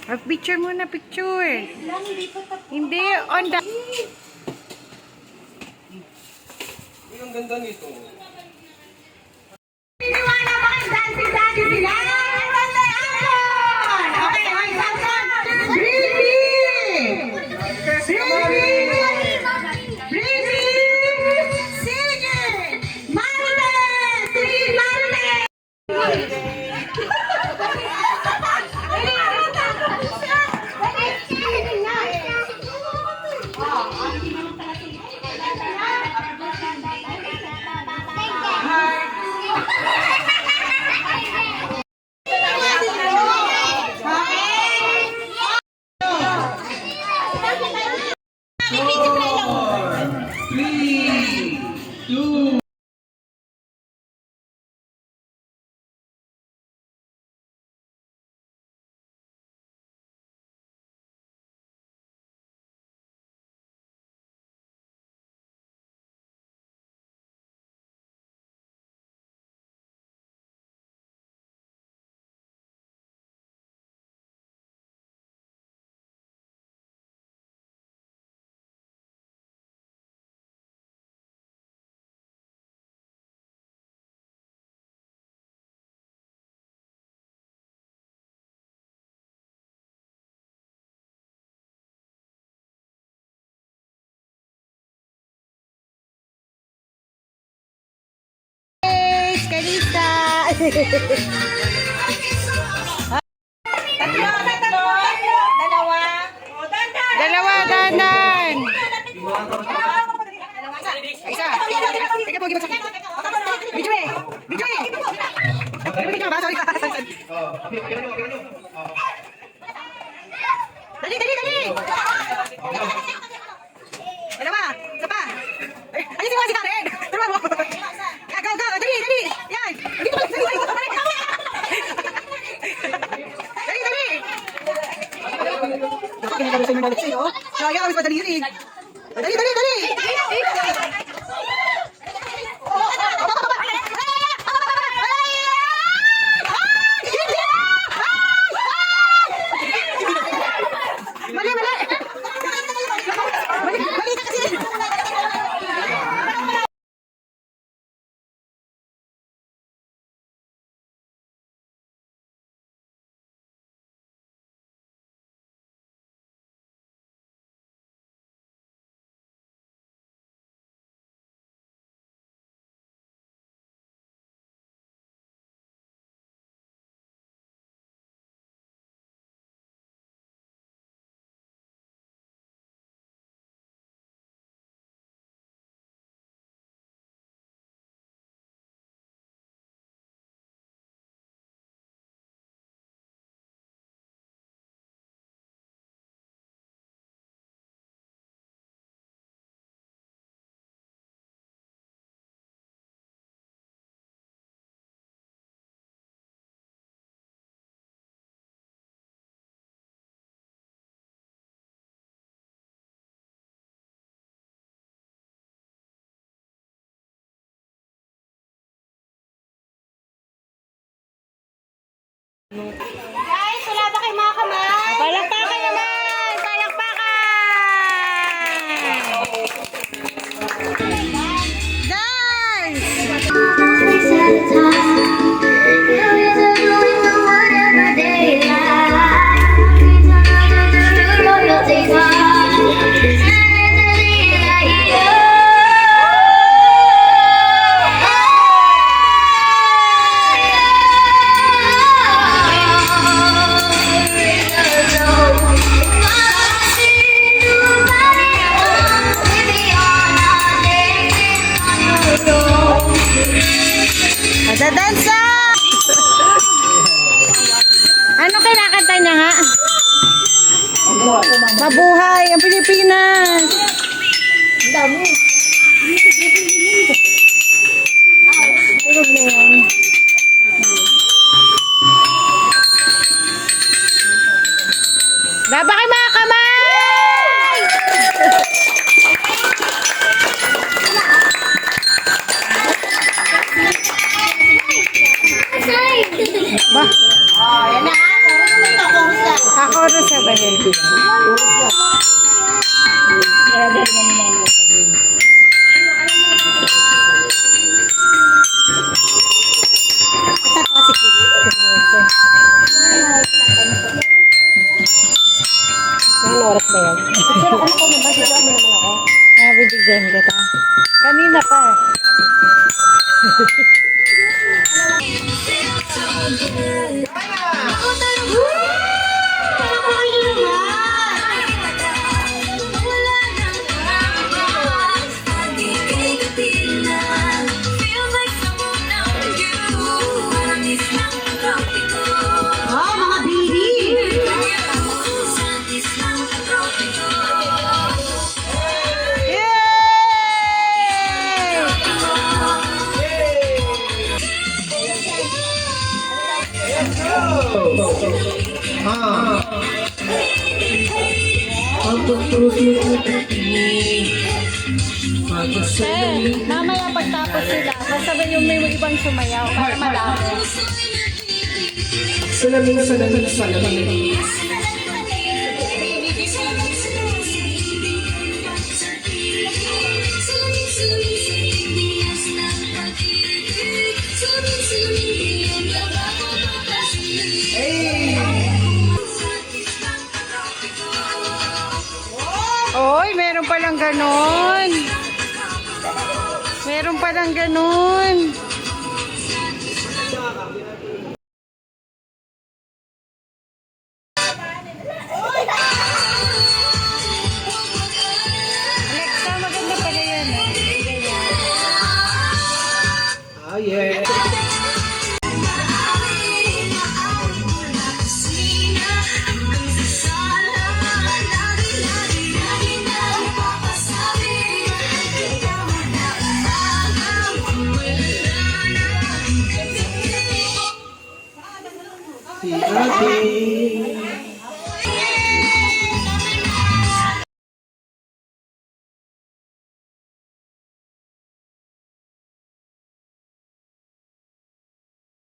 Picture muna, picture. Hindi, on the... Ang ganda nito. Niniwala ba kayo dancing-dancing sila? Okay, okay, Samson! Breezy! Breezy! Sige! Maribel! Sige, Maribel! Kalista! Dalawa, dandan! Isa! Teka po, gibag sa... Video eh! Video eh! Video ba? Sorry. Dali, dali, dali! Dalawa! Isa pa! Ayun si Karen! Tama mo! Go, go! Dali, dali! Yan! Dali, dali! Dali, dali! Dapat ganyan kami sa inyo balik sa'yo. Kaya kami sa madali yun eh. Dali, dali, dali! Mali, mali! Mali, mali ka kasi! Guys, wala ba kayo mga kamay? Palakpakan naman! Palakpakan! Dance! Dadansa! Ano kinakanta niya nga? Mabuhay ang Pilipinas! Ang dami. Tulog na yan. Laba kayo mga kamay! Ba? Oh, yan na. Ako Puro sa bahel. Tatawa si Kit. Anong oras ba yan? Pero ano ko naman, dito mo naman ako. Nabibigyan kita. Kanina pa. Oh, mga baby! Mamaya pagtapos sila, sasabihin yung may ibang sumayaw para malaki. Salamin, salamin, salamin. Oy, meron palang ganon. Meron palang ganon. Alexa, maganda pala yan. Ah, yeah. Si Ate.